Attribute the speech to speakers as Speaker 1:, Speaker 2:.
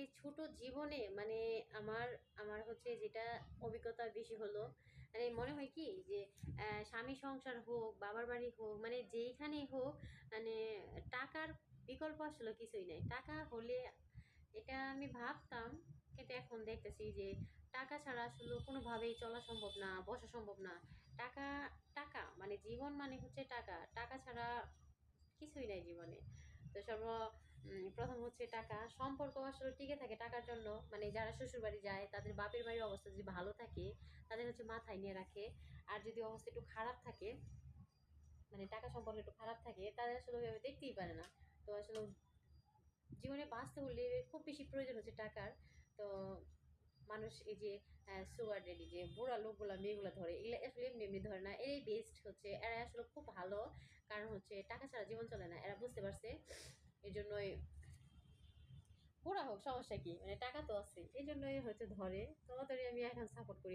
Speaker 1: এই ছোট জীবনে মানে আমার আমার হচ্ছে যেটা অভিজ্ঞতা বেশি হলো, মানে মনে হয় কি যে স্বামী সংসার হোক, বাবার বাড়ি হোক, মানে যেইখানেই হোক, মানে টাকার বিকল্প আসলে কিছুই নাই। টাকা হলে এটা আমি ভাবতাম, কিন্তু এখন দেখতেছি যে টাকা ছাড়া আসলে কোনোভাবেই চলা সম্ভব না, বসা সম্ভব না। টাকা টাকা মানে জীবন মানে হচ্ছে টাকা। টাকা ছাড়া কিছুই নাই জীবনে। তো প্রথম হচ্ছে টাকা। সম্পর্ক আসলে টিকে থাকে টাকার জন্য। মানে যারা শ্বশুর বাড়ি যায় তাদের বাপের বাড়ির অবস্থা যদি ভালো থাকে, তাদের হচ্ছে মাথায় নিয়ে রাখে। আর যদি অবস্থা একটু খারাপ থাকে, মানে টাকা সম্পর্ক একটু খারাপ থাকে, তাদের আসলে ওইভাবে দেখতেই পারে না। তো আসলে জীবনে বাঁচতে হলে খুব বেশি প্রয়োজন হচ্ছে টাকার। তো মানুষ এই যে সুগার ডেডি, যে বুড়া লোকগুলা মেয়েগুলা ধরে, এগুলো আসলে এমনি এমনি ধরে না, এরাই বেস্ট হচ্ছে, এরা আসলে খুব ভালো। কারণ হচ্ছে টাকা ছাড়া জীবন চলে না, এরা বুঝতে পারছে। এই জন্যই বুড়া হোক সমস্যা কি, মানে টাকা তো আছে, এই জন্যই হচ্ছে ধরে। তো ওদেরই আমি এখন সাপোর্ট করি।